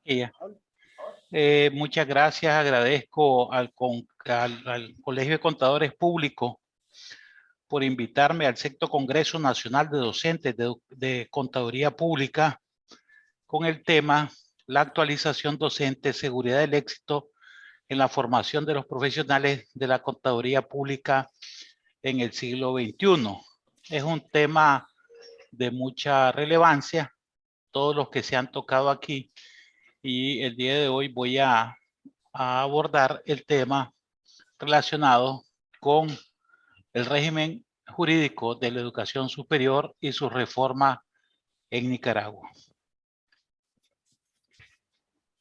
Ella. Muchas gracias, agradezco al Colegio de Contadores Públicos por invitarme al sexto Congreso Nacional de Docentes de Contaduría Pública con el tema la actualización docente, seguridad del éxito en la formación de los profesionales de la contaduría pública en el siglo XXI. Es un tema de mucha relevancia, todos los que se han tocado aquí, y el día de hoy voy a abordar el tema relacionado con el régimen jurídico de la educación superior y su reforma en Nicaragua.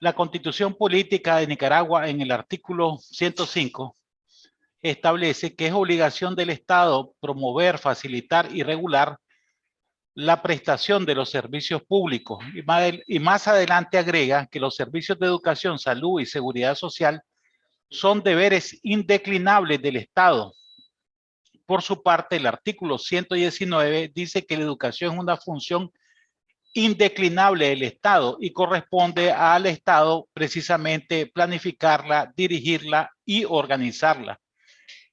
La Constitución Política de Nicaragua, en el artículo 105, establece que es obligación del Estado promover, facilitar y regular la prestación de los servicios públicos, y más adelante agrega que los servicios de educación, salud y seguridad social son deberes indeclinables del Estado. Por su parte, el artículo 119 dice que la educación es una función indeclinable del Estado y corresponde al Estado precisamente planificarla, dirigirla y organizarla.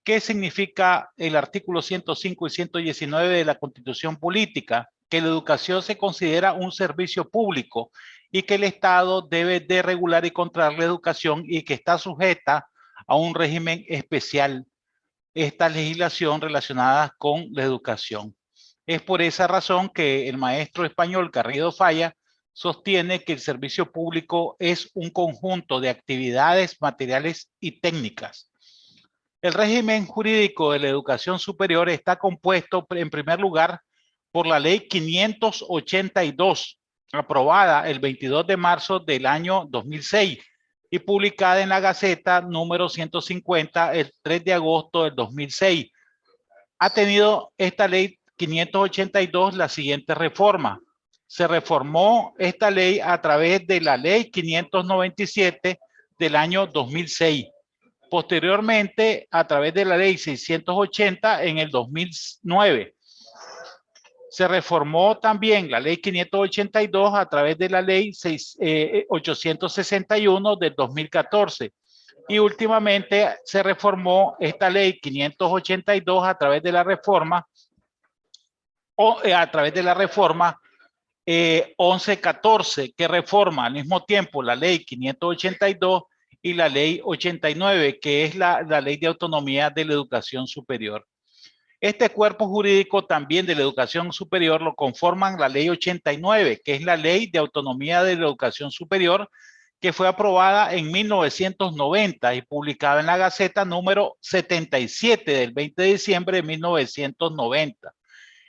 ¿Qué significa el artículo 105 y 119 de la Constitución Política? Que la educación se considera un servicio público y que el Estado debe de regular y controlar la educación y que está sujeta a un régimen especial esta legislación relacionada con la educación. Es por esa razón que el maestro español Garrido Falla sostiene que el servicio público es un conjunto de actividades materiales y técnicas. El régimen jurídico de la educación superior está compuesto, en primer lugar, por la Ley 582, aprobada el 22 de marzo del año 2006 y publicada en la Gaceta número 150 el 3 de agosto del 2006. Ha tenido esta Ley 582 la siguiente reforma. Se reformó esta ley a través de la Ley 597 del año 2006. Posteriormente, a través de la Ley 680 en el 2009. Se reformó también la Ley 582 a través de la Ley 861 del 2014. Y últimamente se reformó esta Ley 582 a través de la reforma 1114, que reforma al mismo tiempo la Ley 582 y la Ley 89, que es la Ley de Autonomía de la Educación Superior. Este cuerpo jurídico también de la educación superior lo conforman la Ley 89, que es la Ley de Autonomía de la Educación Superior, que fue aprobada en 1990 y publicada en la Gaceta número 77 del 20 de diciembre de 1990.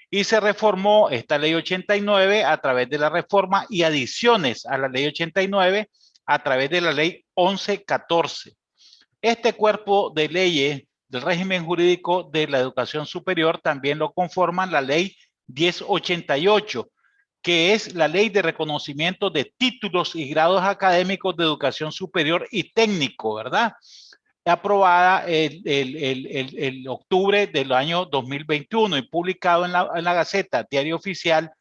Y se reformó esta Ley 89 a través de la reforma y adiciones a la Ley 89 a través de la Ley 1114. Este cuerpo de leyes del régimen jurídico de la educación superior también lo conforman la Ley 1088, que es la Ley de Reconocimiento de Títulos y Grados Académicos de Educación Superior y Técnico, ¿verdad? Aprobada el octubre del año 2021 y publicado en la Gaceta Diario Oficial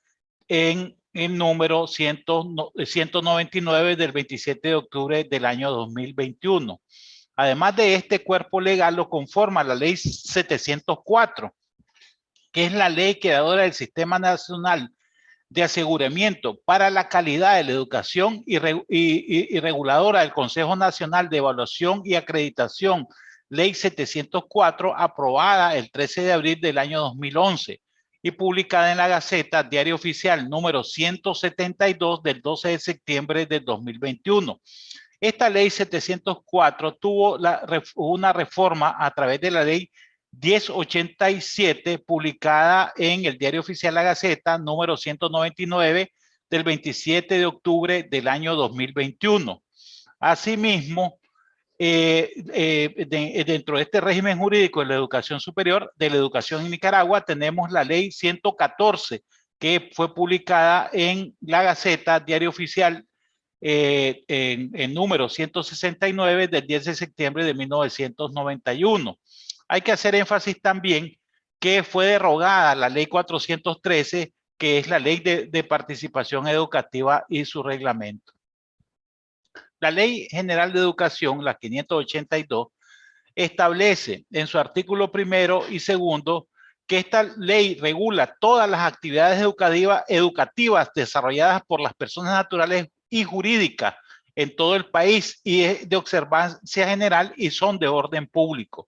en el número 199 del 27 de octubre del año 2021. Además de este cuerpo legal lo conforma la Ley 704, que es la ley creadora del Sistema Nacional de Aseguramiento para la Calidad de la Educación y reguladora del Consejo Nacional de Evaluación y Acreditación, Ley 704, aprobada el 13 de abril del año 2011 y publicada en la Gaceta Diario Oficial número 172 del 12 de septiembre del 2021. Esta ley 704 tuvo una reforma a través de la ley 1087 publicada en el Diario Oficial La Gaceta número 199 del 27 de octubre del año 2021. Asimismo, dentro de este régimen jurídico de la educación superior, de la educación en Nicaragua, tenemos la ley 114 que fue publicada en La Gaceta Diario Oficial en número 169 del 10 de septiembre de 1991. Hay que hacer énfasis también que fue derogada la ley 413, que es la ley de participación educativa y su reglamento. La Ley General de Educación, la 582, establece en su artículo primero y segundo que esta ley regula todas las actividades educativas desarrolladas por las personas naturales y jurídicas en todo el país y es de observancia general y son de orden público.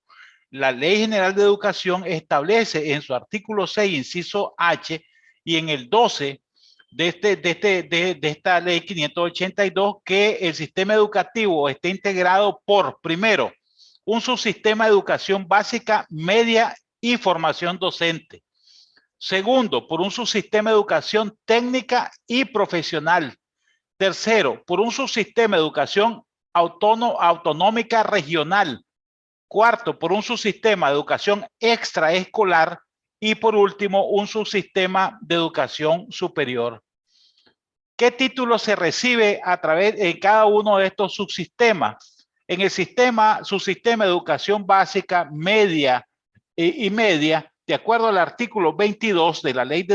La Ley General de Educación establece en su artículo 6, inciso H, y en el 12 de esta Ley 582 que el sistema educativo esté integrado por, primero, un subsistema de educación básica, media y formación docente. Segundo, por un subsistema de educación técnica y profesional. Tercero, por un subsistema de educación autonómica regional. Cuarto, por un subsistema de educación extraescolar. Y por último, un subsistema de educación superior. ¿Qué título se recibe a través de cada uno de estos subsistemas? En el subsistema de educación básica, media y media, de acuerdo al artículo 22 de la Ley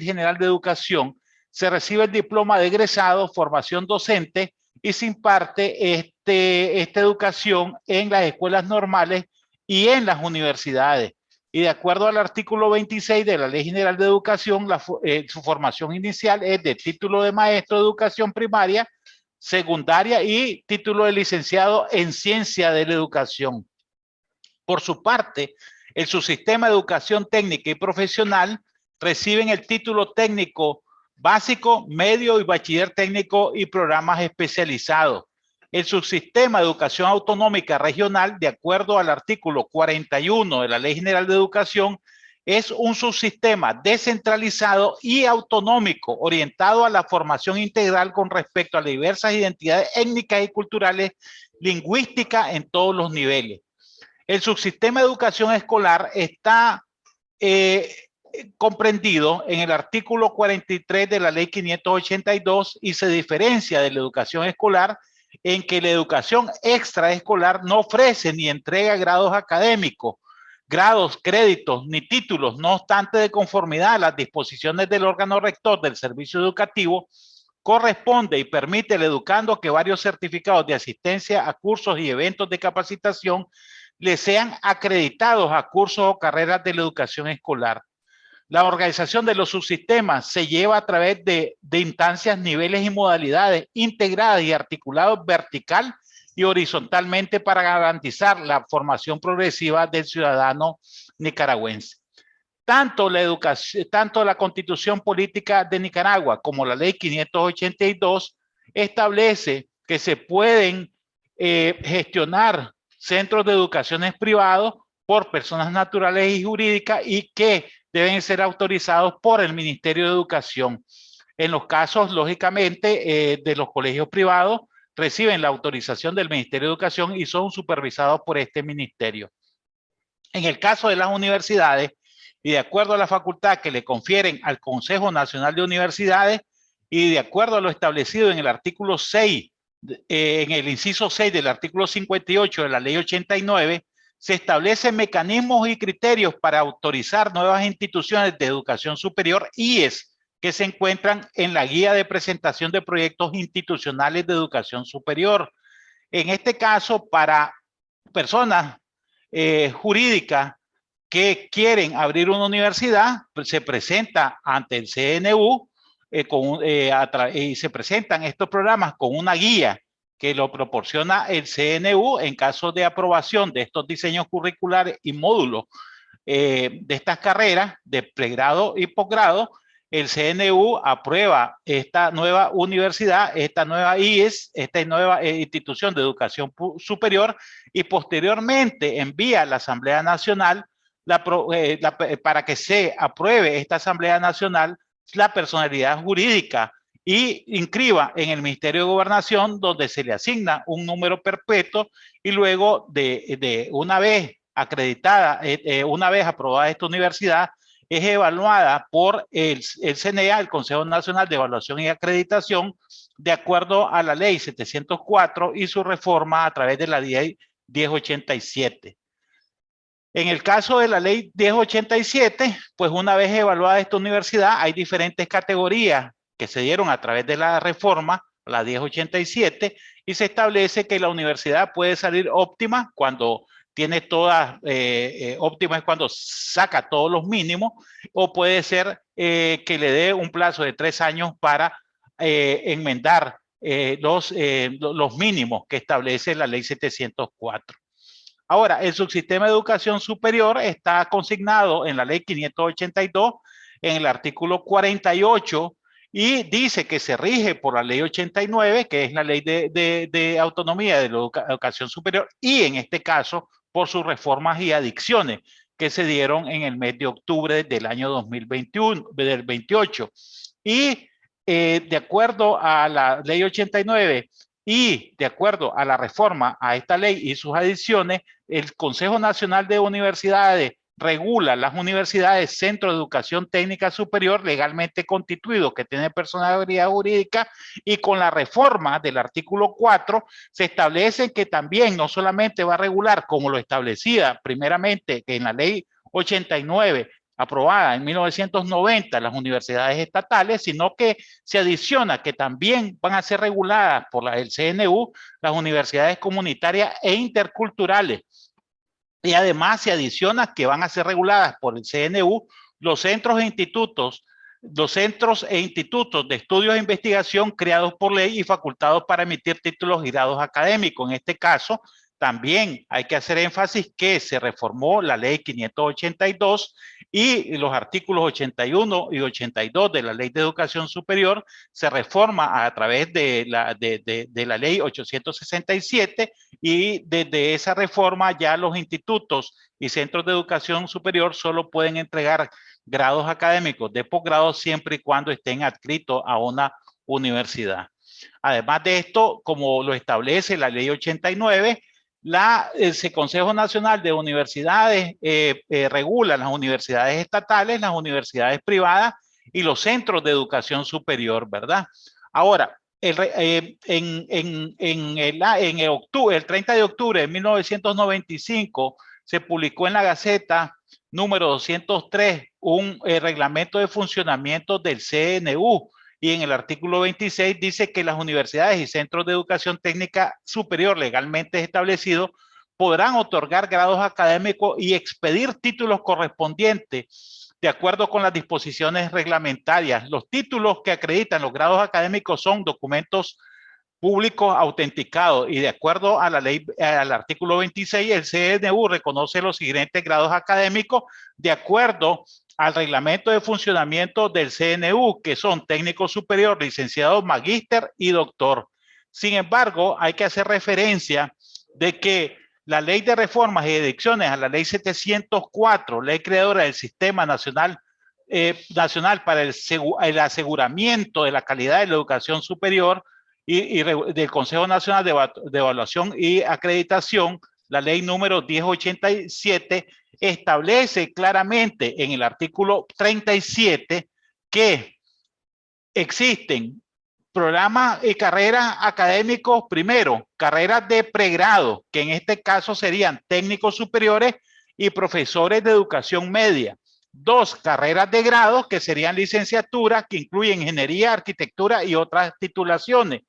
General de Educación, se recibe el diploma de egresado, formación docente y se imparte esta educación en las escuelas normales y en las universidades. Y de acuerdo al artículo 26 de la Ley General de Educación, su formación inicial es de título de maestro de educación primaria, secundaria y título de licenciado en ciencia de la educación. Por su parte, el subsistema de educación técnica y profesional reciben el título técnico básico, medio y bachiller técnico y programas especializados. El subsistema de educación autonómica regional, de acuerdo al artículo 41 de la Ley General de Educación, es un subsistema descentralizado y autonómico orientado a la formación integral con respecto a las diversas identidades étnicas y culturales, lingüísticas en todos los niveles. El subsistema de educación escolar está comprendido en el artículo 43 de la Ley 582 y se diferencia de la educación escolar en que la educación extraescolar no ofrece ni entrega grados académicos, grados, créditos ni títulos, no obstante de conformidad a las disposiciones del órgano rector del servicio educativo, corresponde y permite al educando que varios certificados de asistencia a cursos y eventos de capacitación le sean acreditados a cursos o carreras de la educación escolar. La organización de los subsistemas se lleva a través de instancias, niveles y modalidades integradas y articulados vertical y horizontalmente para garantizar la formación progresiva del ciudadano nicaragüense. Tanto la Constitución Política de Nicaragua como la Ley 582 establece que se pueden gestionar centros de educaciones privados por personas naturales y jurídicas y que deben ser autorizados por el Ministerio de Educación. En los casos, lógicamente, de los colegios privados, reciben la autorización del Ministerio de Educación y son supervisados por este ministerio. En el caso de las universidades, y de acuerdo a la facultad que le confieren al Consejo Nacional de Universidades y de acuerdo a lo establecido en el artículo 6, en el inciso 6 del artículo 58 de la Ley 89, se establecen mecanismos y criterios para autorizar nuevas instituciones de educación superior, IES, que se encuentran en la guía de presentación de proyectos institucionales de educación superior. En este caso, para personas jurídicas que quieren abrir una universidad, se presenta ante el CNU y se presentan estos programas con una guía que lo proporciona el CNU en caso de aprobación de estos diseños curriculares y módulos de estas carreras de pregrado y posgrado. El CNU aprueba esta nueva universidad, esta nueva IES, esta nueva institución de educación superior y posteriormente envía a la Asamblea Nacional para que se apruebe esta Asamblea Nacional la personalidad jurídica y inscriba en el Ministerio de Gobernación, donde se le asigna un número perpetuo y luego de una vez acreditada, una vez aprobada esta universidad, es evaluada por el CNEA, el Consejo Nacional de Evaluación y Acreditación, de acuerdo a la Ley 704 y su reforma a través de la Ley 1087. En el caso de la Ley 1087, pues una vez evaluada esta universidad, hay diferentes categorías que se dieron a través de la reforma la 1087, y se establece que la universidad puede salir óptima cuando tiene todas, óptima es cuando saca todos los mínimos, o puede ser que le dé un plazo de 3 años para enmendar los mínimos que establece la ley 704. Ahora, el subsistema de educación superior está consignado en la ley 582, en el artículo 48, y dice que se rige por la ley 89, que es la ley de autonomía de la educación superior, y en este caso por sus reformas y adicciones que se dieron en el mes de octubre del año 2021, del 28. Y de acuerdo a la ley 89 y de acuerdo a la reforma a esta ley y sus adiciones, el Consejo Nacional de Universidades regula las universidades, centros de educación técnica superior legalmente constituidos que tienen personalidad jurídica, y con la reforma del artículo 4 se establece que también no solamente va a regular como lo establecía primeramente en la ley 89 aprobada en 1990 las universidades estatales, sino que se adiciona que también van a ser reguladas por el CNU las universidades comunitarias e interculturales. Y además se adiciona que van a ser reguladas por el CNU los centros e institutos de estudios e investigación creados por ley y facultados para emitir títulos y grados académicos. En este caso, también hay que hacer énfasis que se reformó la ley 582 y los artículos 81 y 82 de la ley de educación superior se reforma a través de la ley 867, y desde esa reforma ya los institutos y centros de educación superior solo pueden entregar grados académicos de posgrado siempre y cuando estén adscritos a una universidad. Además de esto, como lo establece la ley 89, el Consejo Nacional de Universidades regula las universidades estatales, las universidades privadas y los centros de educación superior, ¿verdad? Ahora, el 30 de octubre de 1995 se publicó en la Gaceta número 203 un reglamento de funcionamiento del CNU, y en el artículo 26 dice que las universidades y centros de educación técnica superior legalmente establecidos podrán otorgar grados académicos y expedir títulos correspondientes de acuerdo con las disposiciones reglamentarias. Los títulos que acreditan los grados académicos son documentos públicos autenticados, y de acuerdo a la ley, al artículo 26, el CNU reconoce los siguientes grados académicos de acuerdo al reglamento de funcionamiento del CNU, que son técnico superior, licenciado, magíster y doctor. Sin embargo, hay que hacer referencia de que la ley de reformas y adicciones a la ley 704, ley creadora del Sistema Nacional para el aseguramiento de la calidad de la educación superior, y del Consejo Nacional de Evaluación y Acreditación, la ley número 1087, establece claramente en el artículo 37 que existen programas y carreras académicos, primero, carreras de pregrado, que en este caso serían técnicos superiores y profesores de educación media. 2, carreras de grado, que serían licenciaturas, que incluyen ingeniería, arquitectura y otras titulaciones.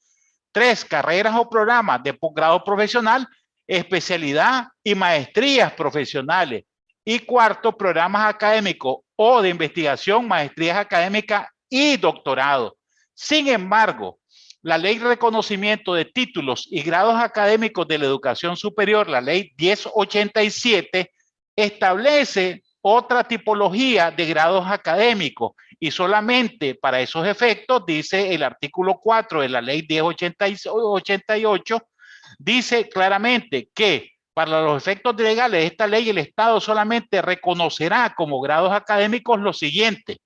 3, carreras o programas de posgrado profesional, especialidad y maestrías profesionales. Y 4, programas académicos o de investigación, maestrías académicas y doctorado. Sin embargo, la ley de reconocimiento de títulos y grados académicos de la educación superior, la ley 1087, establece otra tipología de grados académicos, y solamente para esos efectos, dice el artículo 4 de la ley 1088, dice claramente que para los efectos legales de esta ley, el Estado solamente reconocerá como grados académicos lo siguiente: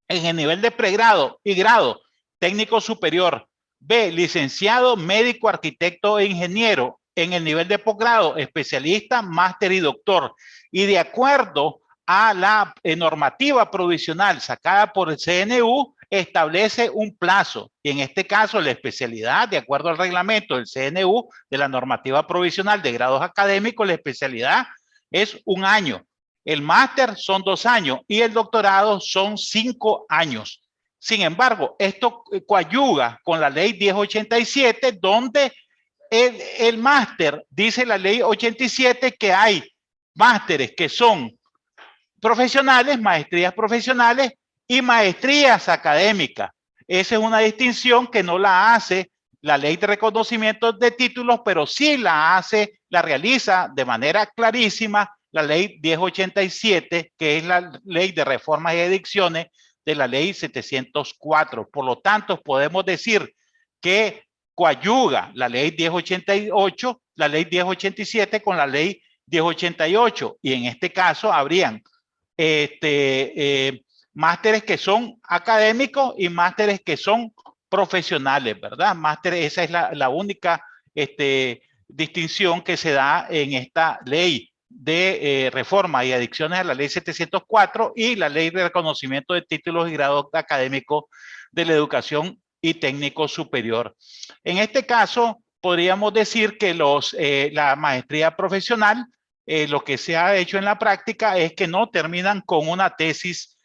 en el nivel de pregrado y grado, técnico superior; B, licenciado, médico, arquitecto e ingeniero; en el nivel de posgrado, especialista, máster y doctor. Y de acuerdo a la normativa provisional sacada por el CNU, establece un plazo, y en este caso la especialidad, de acuerdo al reglamento del CNU, de la normativa provisional de grados académicos, la especialidad es 1 año. El máster son 2 años y el doctorado son 5 años. Sin embargo, esto coadyuga con la ley 1087, donde el máster, dice la ley 87, que hay másteres que son profesionales, maestrías profesionales y maestrías académicas. Esa es una distinción que no la hace la ley de reconocimiento de títulos, pero sí la realiza de manera clarísima la ley 1087, que es la ley de reformas y adicciones de la ley 704. Por lo tanto, podemos decir que coadyuga la ley 1088, la ley 1087 con la ley 1088, y en este caso habrían másteres que son académicos y másteres que son profesionales, ¿verdad? Másteres, esa es la única distinción que se da en esta ley de reforma y adicciones a la ley 704 y la ley de reconocimiento de títulos y grados académicos de la educación y técnico superior. En este caso, podríamos decir que la maestría profesional, lo que se ha hecho en la práctica es que no terminan con una tesis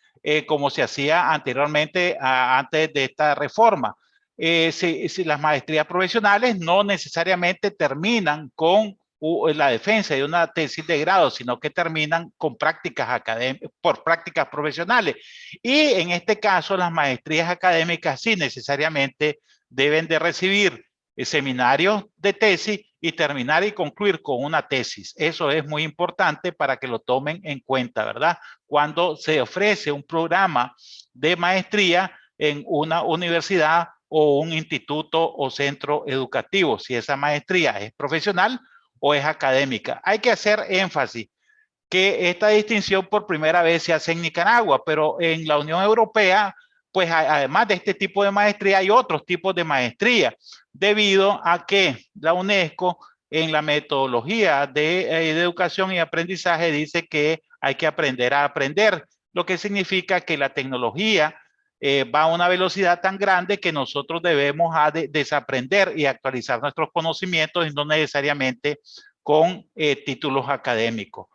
como se hacía anteriormente antes de esta reforma. Si las maestrías profesionales no necesariamente terminan con la defensa de una tesis de grado, sino que terminan con prácticas académicas, por prácticas profesionales. Y en este caso, las maestrías académicas sí necesariamente deben de recibir seminarios de tesis y terminar y concluir con una tesis. Eso es muy importante para que lo tomen en cuenta, ¿verdad? Cuando se ofrece un programa de maestría en una universidad o un instituto o centro educativo, si esa maestría es profesional o es académica. Hay que hacer énfasis que esta distinción por primera vez se hace en Nicaragua, pero en la Unión Europea, pues además de este tipo de maestría, hay otros tipos de maestría, debido a que la UNESCO en la metodología de educación y aprendizaje dice que hay que aprender a aprender, lo que significa que la tecnología va a una velocidad tan grande que nosotros debemos desaprender y actualizar nuestros conocimientos y no necesariamente con títulos académicos.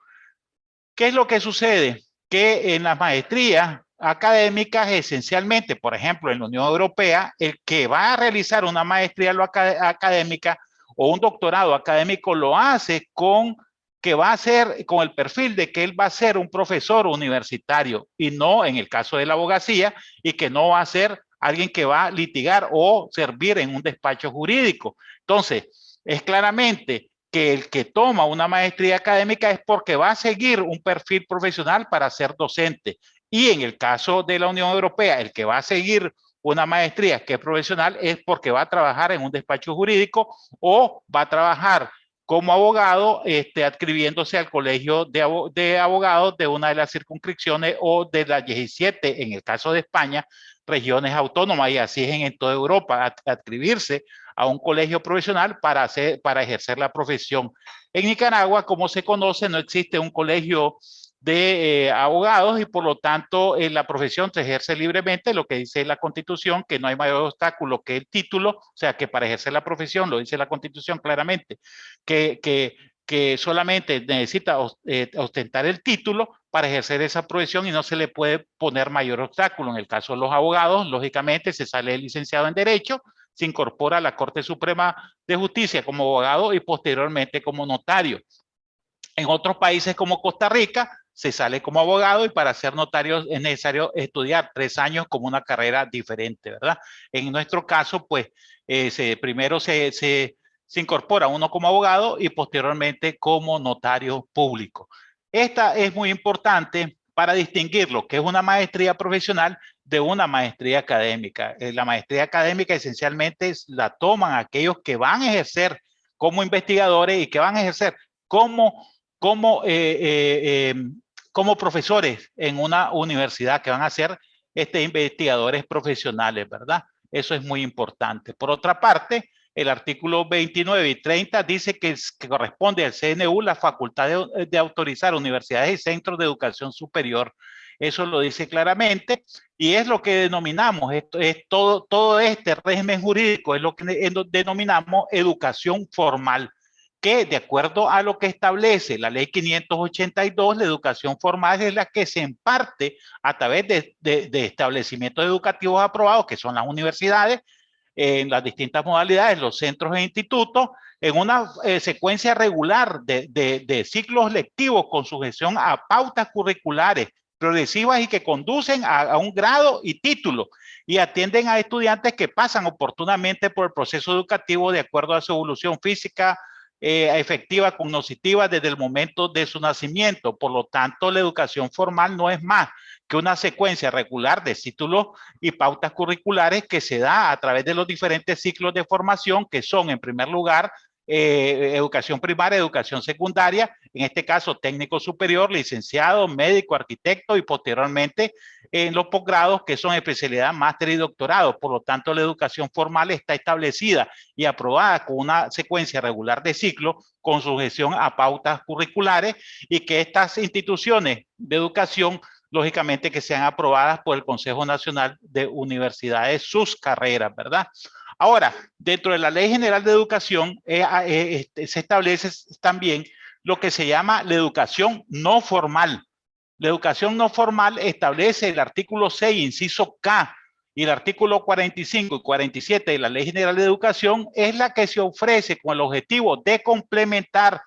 ¿Qué es lo que sucede? Que en las maestrías académicas, esencialmente, por ejemplo, en la Unión Europea, el que va a realizar una maestría académica o un doctorado académico lo hace con que va a ser con el perfil de que él va a ser un profesor universitario y no en el caso de la abogacía, y que no va a ser alguien que va a litigar o servir en un despacho jurídico. Entonces, es claramente que el que toma una maestría académica es porque va a seguir un perfil profesional para ser docente. Y en el caso de la Unión Europea, el que va a seguir una maestría que es profesional es porque va a trabajar en un despacho jurídico o va a trabajar como abogado, adscribiéndose al colegio de abogados de una de las circunscripciones o de las 17, en el caso de España, regiones autónomas, y así es en toda Europa, adscribirse a un colegio profesional para ejercer la profesión. En Nicaragua, como se conoce, no existe un colegio de abogados y por lo tanto la profesión se ejerce libremente, lo que dice la Constitución, que no hay mayor obstáculo que el título, o sea que para ejercer la profesión, lo dice la Constitución claramente, que solamente necesita ostentar el título para ejercer esa profesión y no se le puede poner mayor obstáculo. En el caso de los abogados, lógicamente se sale licenciado en Derecho, se incorpora a la Corte Suprema de Justicia como abogado y posteriormente como notario. En otros países como Costa Rica, se sale como abogado y para ser notario es necesario estudiar 3 años como una carrera diferente, ¿verdad? En nuestro caso, pues, primero se incorpora uno como abogado y posteriormente como notario público. Esta es muy importante para distinguir lo que es una maestría profesional de una maestría académica. La maestría académica esencialmente la toman aquellos que van a ejercer como investigadores y que van a ejercer como como profesores en una universidad, que van a ser investigadores profesionales, ¿verdad? Eso es muy importante. Por otra parte, el artículo 29 y 30 dice que corresponde al CNU la facultad de autorizar universidades y centros de educación superior. Eso lo dice claramente y es lo que denominamos, esto es todo este régimen jurídico, es lo que denominamos educación formal. que de acuerdo a lo que establece la ley 582, la educación formal es la que se imparte a través de establecimientos educativos aprobados, que son las universidades, en las distintas modalidades, los centros e institutos, en una secuencia regular de ciclos lectivos con sujeción a pautas curriculares progresivas y que conducen a un grado y título y atienden a estudiantes que pasan oportunamente por el proceso educativo de acuerdo a su evolución física, efectiva, cognitiva desde el momento de su nacimiento. Por lo tanto, la educación formal no es más que una secuencia regular de títulos y pautas curriculares que se da a través de los diferentes ciclos de formación que son, en primer lugar, educación primaria, educación secundaria, en este caso técnico superior, licenciado, médico, arquitecto y posteriormente en los posgrados que son especialidad, máster y doctorado. Por lo tanto, la educación formal está establecida y aprobada con una secuencia regular de ciclo con sujeción a pautas curriculares y que estas instituciones de educación lógicamente que sean aprobadas por el Consejo Nacional de Universidades, sus carreras, ¿verdad? Ahora, dentro de la Ley General de Educación se establece también lo que se llama la educación no formal. La educación no formal establece el artículo 6, inciso K, y el artículo 45 y 47 de la Ley General de Educación es la que se ofrece con el objetivo de complementar,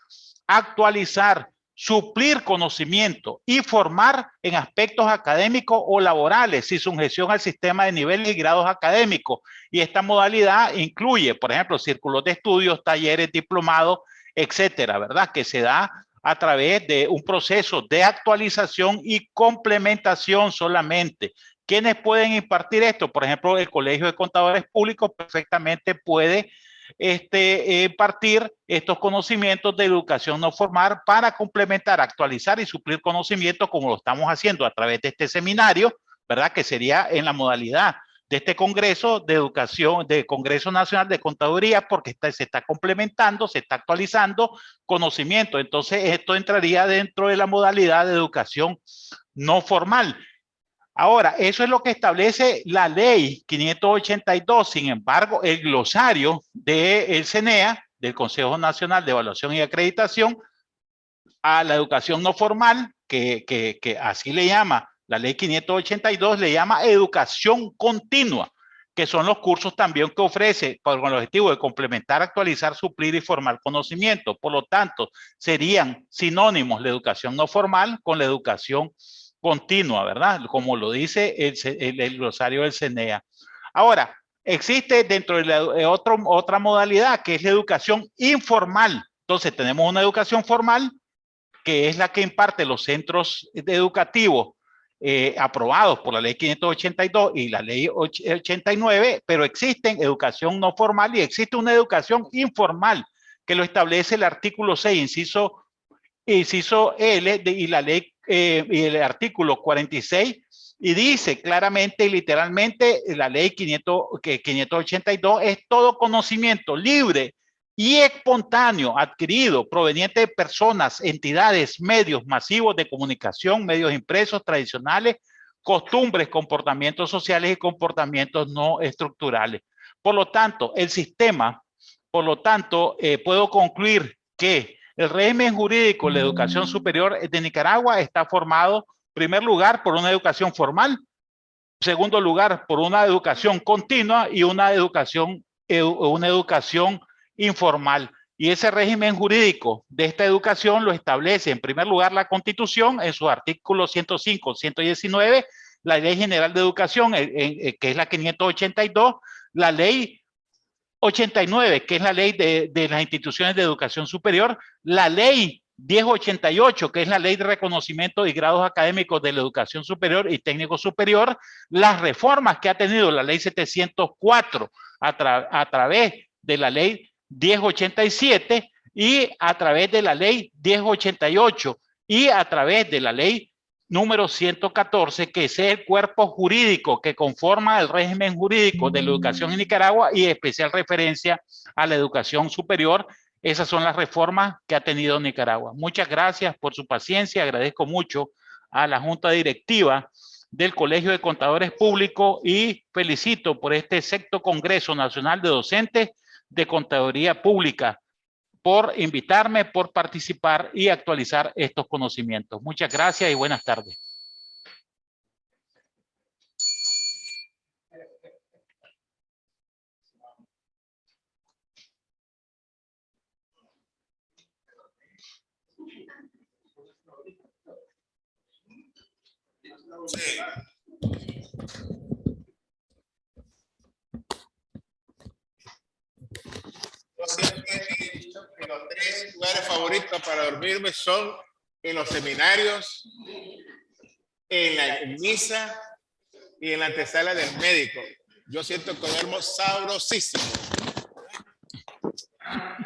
actualizar, suplir conocimiento y formar en aspectos académicos o laborales sin sujeción al sistema de niveles y grados académicos. Y esta modalidad incluye, por ejemplo, círculos de estudios, talleres, diplomados, etcétera, ¿verdad? Que se da a través de un proceso de actualización y complementación solamente. ¿Quiénes pueden impartir esto? Por ejemplo, el Colegio de Contadores Públicos perfectamente puede impartir estos conocimientos de educación no formal para complementar, actualizar y suplir conocimientos como lo estamos haciendo a través de este seminario, ¿verdad? Que sería en la modalidad de este Congreso de Educación, de Congreso Nacional de Contaduría, porque se está complementando, se está actualizando conocimiento. Entonces, esto entraría dentro de la modalidad de educación no formal. Ahora, eso es lo que establece la ley 582. Sin embargo, el glosario del CNEA, del Consejo Nacional de Evaluación y Acreditación, a la educación no formal, que así le llama la ley 582, le llama educación continua, que son los cursos también que ofrece con el objetivo de complementar, actualizar, suplir y formar conocimiento. Por lo tanto, serían sinónimos la educación no formal con la educación continua, ¿verdad? Como lo dice el glosario del CNEA. Ahora, existe dentro de otra modalidad que es la educación informal. Entonces, tenemos una educación formal que es la que imparte los centros educativos aprobados por la ley 582 y la ley 89, pero existen educación no formal y existe una educación informal que lo establece el artículo 6, inciso L y la ley y el artículo 46 y dice claramente y literalmente la ley 582 es todo conocimiento libre y espontáneo adquirido proveniente de personas, entidades, medios masivos de comunicación, medios impresos tradicionales, costumbres, comportamientos sociales y comportamientos no estructurales. Por lo tanto, el sistema, puedo concluir que el régimen jurídico de la educación superior de Nicaragua está formado, en primer lugar, por una educación formal, en segundo lugar, por una educación continua y una educación informal. Y ese régimen jurídico de esta educación lo establece, en primer lugar, la Constitución en sus artículos 105, 119, la Ley General de Educación, que es la 582, la Ley 89, que es la ley de las instituciones de educación superior, la ley 1088, que es la ley de reconocimiento y grados académicos de la educación superior y técnico superior, las reformas que ha tenido la ley 704 a través de la ley 1087 y a través de la ley 1088 y a través de la ley número 114, que es el cuerpo jurídico que conforma el régimen jurídico de la educación en Nicaragua y especial referencia a la educación superior. Esas son las reformas que ha tenido Nicaragua. Muchas gracias por su paciencia. Agradezco mucho a la Junta Directiva del Colegio de Contadores Públicos y felicito por este sexto Congreso Nacional de Docentes de Contaduría Pública. por invitarme, por participar y actualizar estos conocimientos. Muchas gracias y buenas tardes. Sí. Yo siempre he dicho que los 3 lugares favoritos para dormirme son en los seminarios, en la misa y en la antesala del médico. Yo siento que duermo sabrosísimo.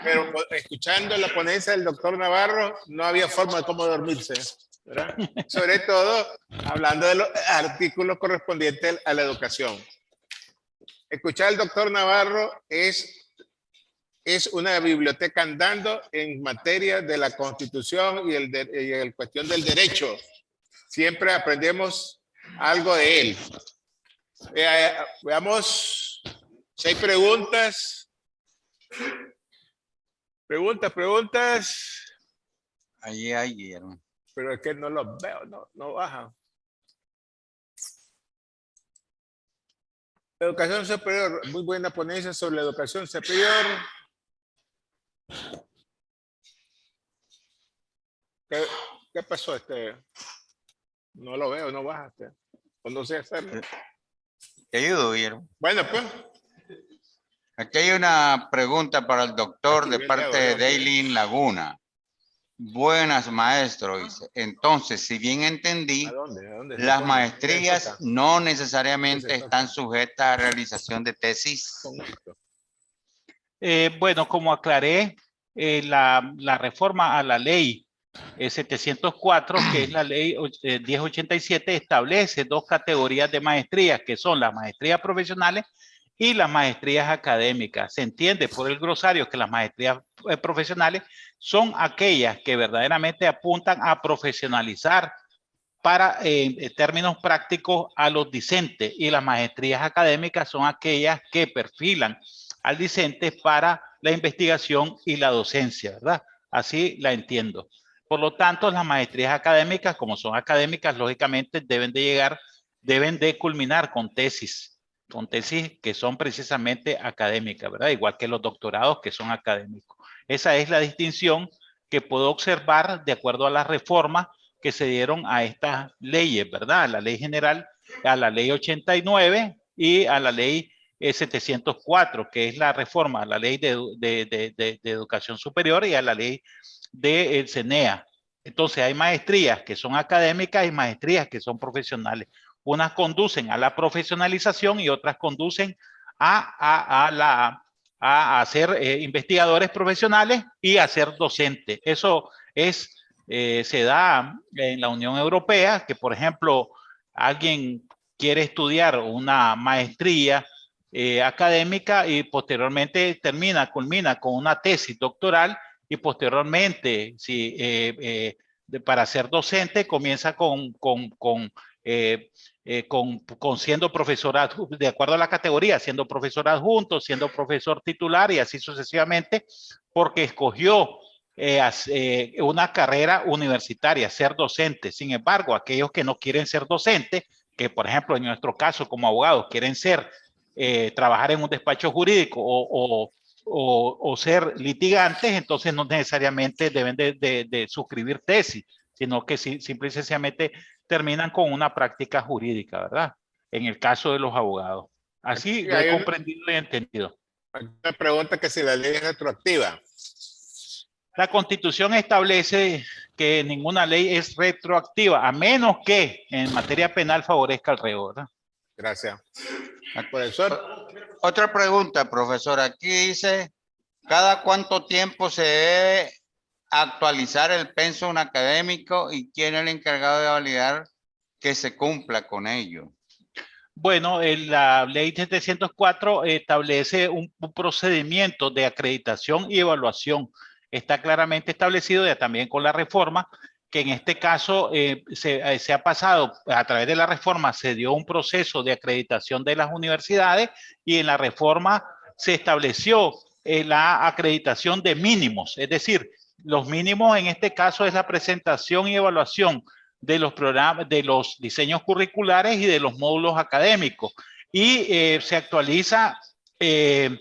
Pero escuchando la ponencia del doctor Navarro, no había forma de cómo dormirse, ¿verdad? Sobre todo hablando de los artículos correspondientes a la educación. Escuchar al doctor Navarro es una biblioteca andando en materia de la Constitución y el cuestión del derecho. Siempre aprendemos algo de él. Veamos si hay preguntas. Preguntas. Allí hay, Guillermo. Pero es que no los veo, no bajan. Educación superior, muy buena ponencia sobre la educación superior. ¿Qué pasó? No lo veo, no baja. O no sé hacerlo. Te ayudo, Guillermo. Bueno, pues. Aquí hay una pregunta para el doctor de parte de Daylin Laguna. Buenas, maestro, dice. Entonces, si bien entendí, ¿A dónde? las maestrías no necesariamente están sujetas a realización de tesis. Bueno, como aclaré, la reforma a la ley 704, que es la ley 1087, establece 2 categorías de maestrías, que son las maestrías profesionales y las maestrías académicas. Se entiende por el glosario que las maestrías profesionales son aquellas que verdaderamente apuntan a profesionalizar para, en términos prácticos, a los discentes, y las maestrías académicas son aquellas que perfilan al discente para la investigación y la docencia, ¿verdad? Así la entiendo. Por lo tanto, las maestrías académicas, como son académicas, lógicamente deben de culminar con tesis que son precisamente académicas, ¿verdad? Igual que los doctorados que son académicos. Esa es la distinción que puedo observar de acuerdo a las reformas que se dieron a estas leyes, ¿verdad? A la ley general, a la ley 89 y a la ley 704, que es la reforma a la ley de educación superior y a la ley del CENEA. Entonces hay maestrías que son académicas y maestrías que son profesionales. Unas conducen a la profesionalización y otras conducen a ser investigadores profesionales y a ser docentes. Eso se da en la Unión Europea, que por ejemplo alguien quiere estudiar una maestría académica y posteriormente culmina con una tesis doctoral, y posteriormente, para ser docente, comienza con siendo profesor, de acuerdo a la categoría, siendo profesor adjunto, siendo profesor titular y así sucesivamente, porque escogió una carrera universitaria, ser docente. Sin embargo, aquellos que no quieren ser docentes, que por ejemplo en nuestro caso como abogados quieren trabajar en un despacho jurídico o ser litigantes, entonces no necesariamente deben de suscribir tesis, sino que simple y sencillamente terminan con una práctica jurídica, ¿verdad? En el caso de los abogados. Así lo he comprendido y entendido. Una pregunta que si la ley es retroactiva. La Constitución establece que ninguna ley es retroactiva, a menos que en materia penal favorezca al reo, ¿verdad? Gracias. Profesor. Otra pregunta, profesor. Aquí dice, ¿cada cuánto tiempo se debe actualizar el pensum académico y quién es el encargado de validar que se cumpla con ello? Bueno, la ley 704 establece un procedimiento de acreditación y evaluación. Está claramente establecido ya también con la reforma, que en este caso se ha pasado, a través de la reforma se dio un proceso de acreditación de las universidades, y en la reforma se estableció la acreditación de mínimos, es decir, los mínimos en este caso es la presentación y evaluación de los programas, de los diseños curriculares y de los módulos académicos. Y se actualiza de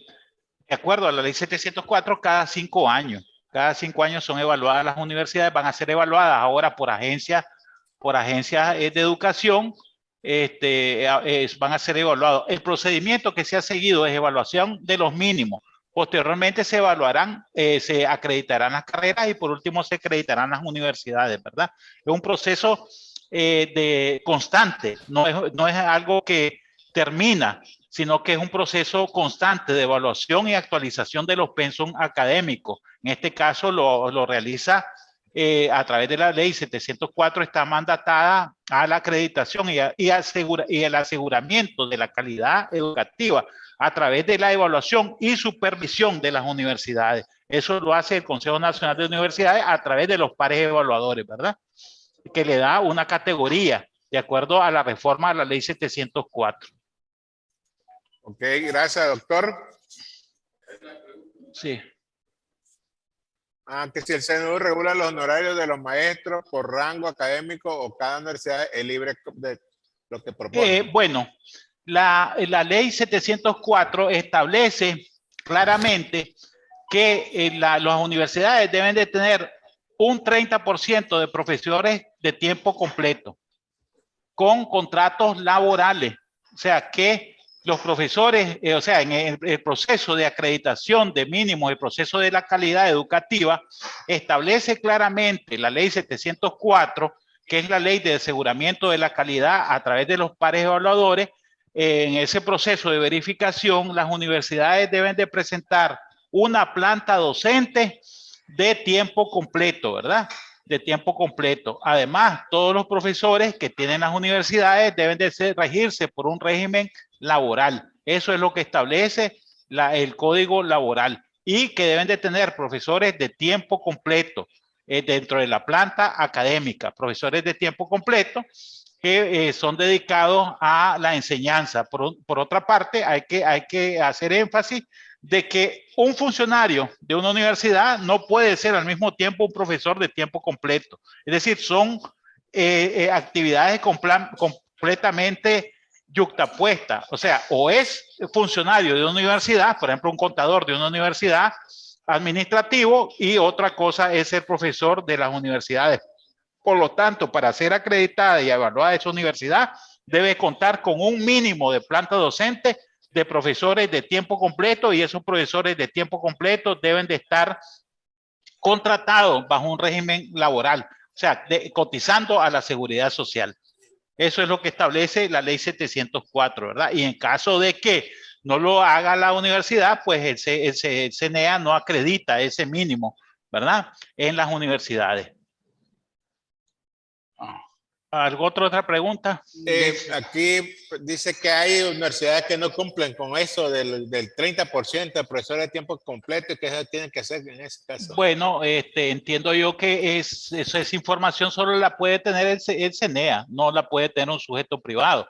acuerdo a la ley 704 cada 5 años. Cada 5 años son evaluadas las universidades, van a ser evaluadas ahora por agencias de educación, van a ser evaluados. El procedimiento que se ha seguido es evaluación de los mínimos. Posteriormente se evaluarán, se acreditarán las carreras y por último se acreditarán las universidades, ¿verdad? Es un proceso constante, no es algo que termina, sino que es un proceso constante de evaluación y actualización de los pensum académicos. En este caso lo realiza a través de la ley 704, está mandatada a la acreditación y el aseguramiento de la calidad educativa a través de la evaluación y supervisión de las universidades. Eso lo hace el Consejo Nacional de Universidades a través de los pares evaluadores, ¿verdad? Que le da una categoría de acuerdo a la reforma de la ley 704. Ok, gracias, doctor. Sí. Que si el CNU regula los honorarios de los maestros por rango académico o cada universidad es libre de lo que propone. Bueno, la ley 704 establece claramente que las universidades deben de tener un 30% de profesores de tiempo completo con contratos laborales. O sea, que los profesores, o sea, en el proceso de acreditación de mínimos, el proceso de la calidad educativa, establece claramente la ley 704, que es la ley de aseguramiento de la calidad a través de los pares evaluadores. En ese proceso de verificación, las universidades deben de presentar una planta docente de tiempo completo, ¿verdad? De tiempo completo. Además, todos los profesores que tienen las universidades deben de regirse por un régimen laboral. Eso es lo que establece el Código Laboral, y que deben de tener profesores de tiempo completo dentro de la planta académica, profesores de tiempo completo que son dedicados a la enseñanza. Por otra parte, hay que hacer énfasis de que un funcionario de una universidad no puede ser al mismo tiempo un profesor de tiempo completo. Es decir, son actividades completamente yuxtapuestas. O sea, o es funcionario de una universidad, por ejemplo, un contador de una universidad administrativo, y otra cosa es ser profesor de las universidades. Por lo tanto, para ser acreditada y evaluada esa universidad, debe contar con un mínimo de planta docente de profesores de tiempo completo, y esos profesores de tiempo completo deben de estar contratados bajo un régimen laboral, o sea, cotizando a la seguridad social. Eso es lo que establece la ley 704, ¿verdad? Y en caso de que no lo haga la universidad, pues el CNEA no acredita ese mínimo, ¿verdad? En las universidades. ¿Alguna otra pregunta? Aquí dice que hay universidades que no cumplen con eso del 30% de profesores de tiempo completo, y que eso tienen que hacer en ese caso. Bueno, entiendo yo que esa información solo la puede tener el CNEA, no la puede tener un sujeto privado.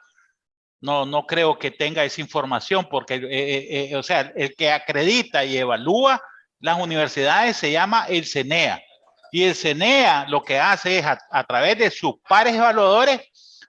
No creo que tenga esa información, porque o sea, el que acredita y evalúa las universidades se llama el CNEA. Y el CNEA lo que hace es, a través de sus pares evaluadores,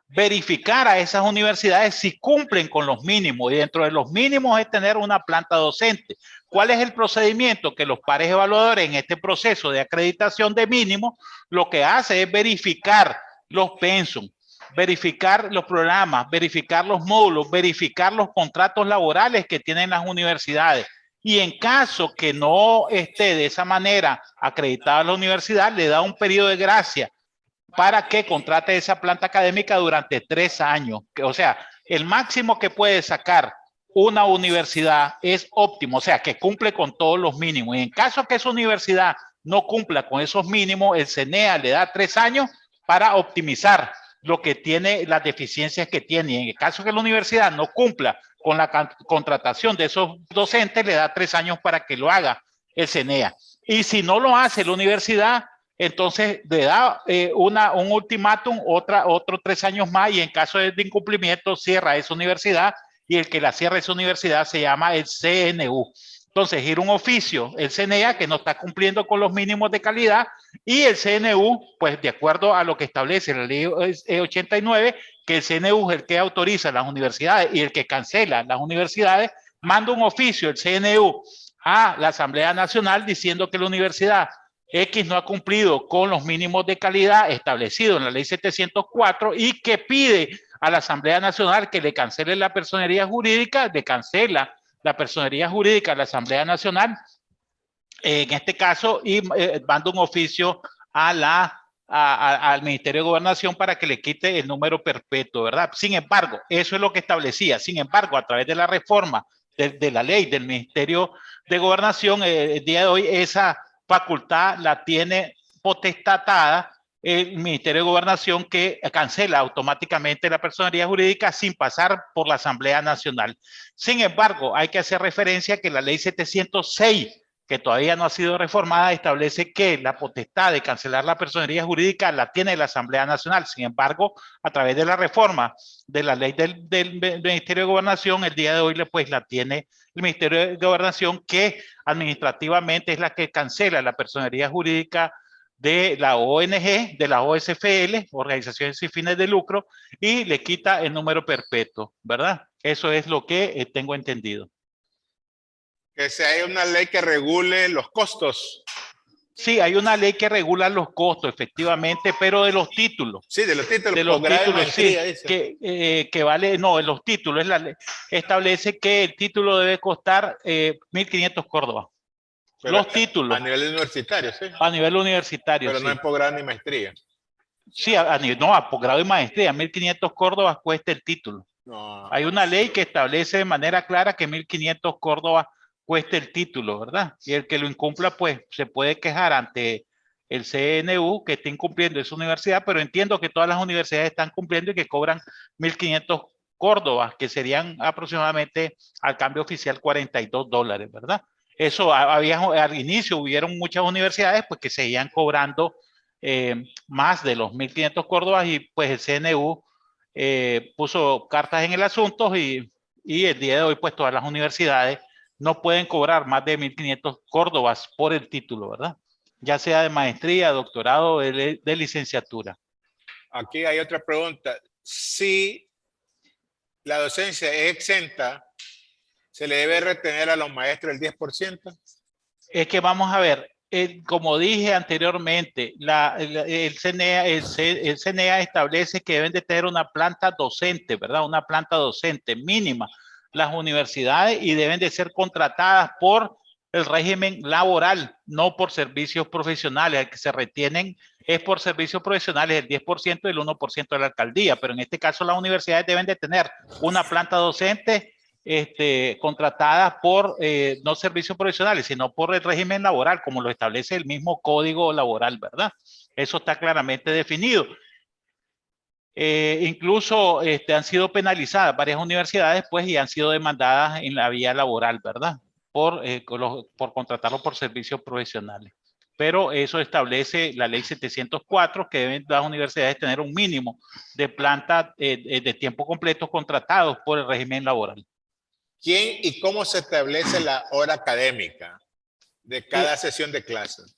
verificar a esas universidades si cumplen con los mínimos, y dentro de los mínimos es tener una planta docente. ¿Cuál es el procedimiento? Que los pares evaluadores en este proceso de acreditación de mínimos lo que hace es verificar los pensum, verificar los programas, verificar los módulos, verificar los contratos laborales que tienen las universidades. Y en caso que no esté de esa manera acreditada la universidad, le da un periodo de gracia para que contrate esa planta académica durante 3 años. O sea, el máximo que puede sacar una universidad es óptimo, o sea, que cumple con todos los mínimos. Y en caso que esa universidad no cumpla con esos mínimos, el CNEA le da 3 años para optimizar lo que tiene, las deficiencias que tiene. Y en el caso que la universidad no cumpla con la contratación de esos docentes, le da 3 años para que lo haga el CNEA. Y si no lo hace la universidad, entonces le da un ultimátum, otros 3 años más, y en caso de incumplimiento cierra esa universidad, y el que la cierra esa universidad se llama el CNU. Entonces, ir un oficio, el CNEA, que no está cumpliendo con los mínimos de calidad, y el CNU, pues de acuerdo a lo que establece la ley 89, que el CNU es el que autoriza las universidades y el que cancela las universidades, manda un oficio el CNU a la Asamblea Nacional diciendo que la universidad X no ha cumplido con los mínimos de calidad establecidos en la ley 704 y que pide a la Asamblea Nacional que le cancele la personería jurídica, le cancela la personería jurídica a la Asamblea Nacional, en este caso, y manda un oficio al Ministerio de Gobernación para que le quite el número perpetuo, ¿verdad? Sin embargo, eso es lo que establecía. Sin embargo, a través de la reforma de la ley del Ministerio de Gobernación, el día de hoy esa facultad la tiene potestatada el Ministerio de Gobernación, que cancela automáticamente la personería jurídica sin pasar por la Asamblea Nacional. Sin embargo, hay que hacer referencia a que la ley 706, que todavía no ha sido reformada, establece que la potestad de cancelar la personería jurídica la tiene la Asamblea Nacional. Sin embargo, a través de la reforma de la ley del Ministerio de Gobernación, el día de hoy pues la tiene el Ministerio de Gobernación, que administrativamente es la que cancela la personería jurídica de la ONG, de la OSFL, Organizaciones Sin Fines de Lucro, y le quita el número perpetuo, ¿verdad? Eso es lo que tengo entendido. Que si hay una ley que regule los costos. Sí, hay una ley que regula los costos, efectivamente, pero de los títulos. Sí, de los títulos. De los títulos, sí, dice. que vale, no, en los títulos, es la ley, establece que el título debe costar 1.500 córdobas. Pero los títulos. A nivel universitario, sí. A nivel universitario, pero sí. no en posgrado ni maestría. Sí, a posgrado y maestría, 1.500 córdobas cuesta el título. No. Hay una ley que establece de manera clara que 1.500 córdobas cueste el título, ¿verdad? Y el que lo incumpla, pues, se puede quejar ante el CNU que está incumpliendo esa universidad, pero entiendo que todas las universidades están cumpliendo y que cobran 1.500 córdobas, que serían aproximadamente al cambio oficial $42, ¿verdad? Eso había, al inicio hubieron muchas universidades pues que seguían cobrando más de los 1.500 córdobas y pues el CNU puso cartas en el asunto y el día de hoy pues todas las universidades no pueden cobrar más de 1.500 córdobas por el título, ¿verdad? Ya sea de maestría, doctorado, de licenciatura. Aquí hay otra pregunta. Si la docencia es exenta, ¿se le debe retener a los maestros el 10%? Es que vamos a ver, como dije anteriormente, el CNEA establece que deben de tener una planta docente, ¿verdad? Una planta docente mínima las universidades y deben de ser contratadas por el régimen laboral, no por servicios profesionales. El que se retienen es por servicios profesionales el 10% y el 1% de la alcaldía, pero en este caso las universidades deben de tener una planta docente contratadas por no servicios profesionales, sino por el régimen laboral, como lo establece el mismo código laboral, ¿verdad? Eso está claramente definido. Incluso han sido penalizadas varias universidades, pues, y han sido demandadas en la vía laboral, ¿verdad? Por contratarlo por servicios profesionales. Pero eso establece la ley 704, que deben las universidades tener un mínimo de planta de tiempo completo contratados por el régimen laboral. ¿Quién y cómo se establece la hora académica de cada sesión de clases?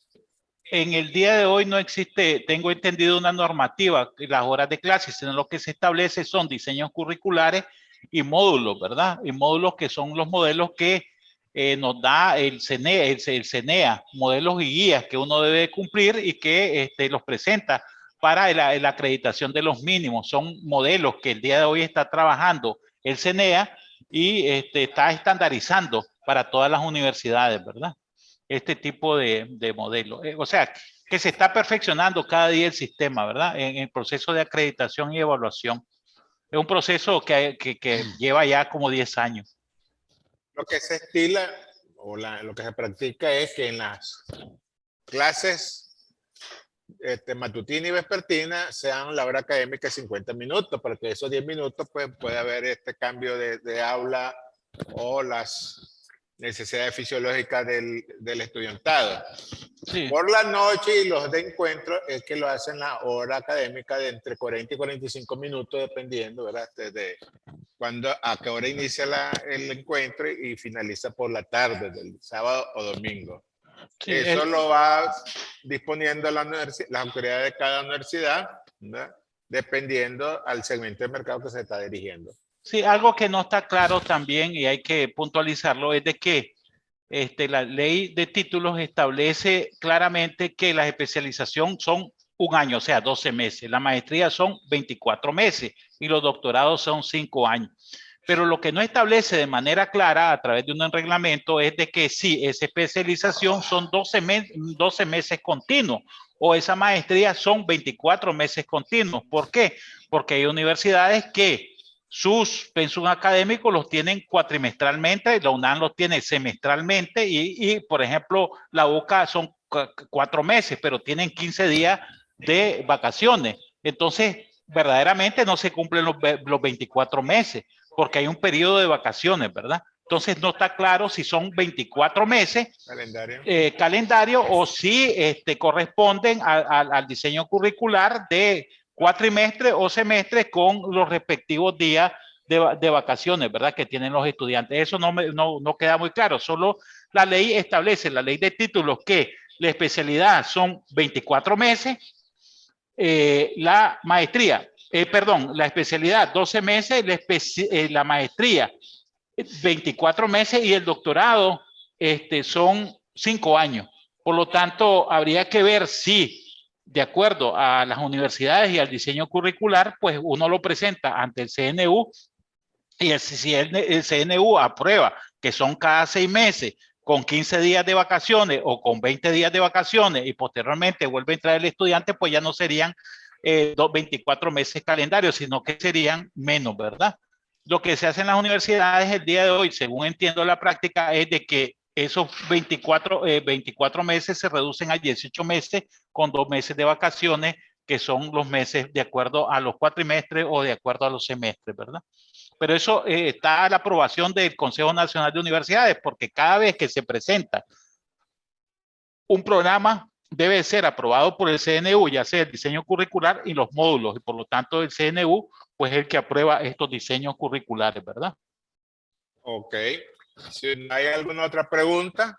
En el día de hoy no existe, tengo entendido, una normativa, las horas de clase, sino lo que se establece son diseños curriculares y módulos, ¿verdad? Y módulos que son los modelos que nos da el CNEA, modelos y guías que uno debe cumplir y que los presenta para la acreditación de los mínimos. Son modelos que el día de hoy está trabajando el CNEA y está estandarizando para todas las universidades, ¿verdad? Este tipo de modelo. O sea, que se está perfeccionando cada día el sistema, ¿verdad? En el proceso de acreditación y evaluación. Es un proceso que lleva ya como 10 años. Lo que se estila o lo que se practica es que en las clases matutina y vespertina sean la hora académica 50 minutos, porque esos 10 minutos pues, puede haber este cambio de aula o las necesidades fisiológicas del estudiantado. Sí. Por la noche y los de encuentro es que lo hacen la hora académica de entre 40 y 45 minutos, dependiendo, ¿verdad? a qué hora inicia el encuentro y finaliza por la tarde del sábado o domingo. Sí, Eso lo va disponiendo las autoridades de cada universidad, ¿verdad? Dependiendo al segmento de mercado que se está dirigiendo. sí, algo que no está claro también y hay que puntualizarlo es de que la ley de títulos establece claramente que la especialización son un año, o sea, 12 meses. La maestría son 24 meses y los doctorados son 5 años. Pero lo que no establece de manera clara a través de un reglamento es de que sí, esa especialización son 12 meses continuos o esa maestría son 24 meses continuos. ¿Por qué? Porque hay universidades que sus pensum académicos los tienen cuatrimestralmente, la UNAM los tiene semestralmente y por ejemplo, la UCA son 4 meses, pero tienen 15 días de vacaciones. Entonces, verdaderamente no se cumplen los 24 meses porque hay un periodo de vacaciones, ¿verdad? Entonces no está claro si son 24 meses calendario o si corresponden al diseño curricular de cuatrimestres o semestres con los respectivos días de vacaciones, ¿verdad? Que tienen los estudiantes. Eso no queda muy claro. Solo la ley establece, la ley de títulos, que la especialidad son 24 meses, la maestría, la especialidad 12 meses, la maestría 24 meses y el doctorado son 5 años. Por lo tanto, habría que ver si, de acuerdo a las universidades y al diseño curricular, pues uno lo presenta ante el CNU y si el CNU aprueba que son cada 6 meses con 15 días de vacaciones o con 20 días de vacaciones y posteriormente vuelve a entrar el estudiante, pues ya no serían 24 meses calendarios, sino que serían menos, ¿verdad? Lo que se hace en las universidades el día de hoy, según entiendo la práctica, es de que esos 24 meses se reducen a 18 meses con 2 meses de vacaciones, que son los meses de acuerdo a los cuatrimestres o de acuerdo a los semestres, ¿verdad? Pero eso está a la aprobación del Consejo Nacional de Universidades, porque cada vez que se presenta un programa debe ser aprobado por el CNU, ya sea el diseño curricular y los módulos, y por lo tanto el CNU pues es el que aprueba estos diseños curriculares, ¿verdad? Ok. Si no hay alguna otra pregunta,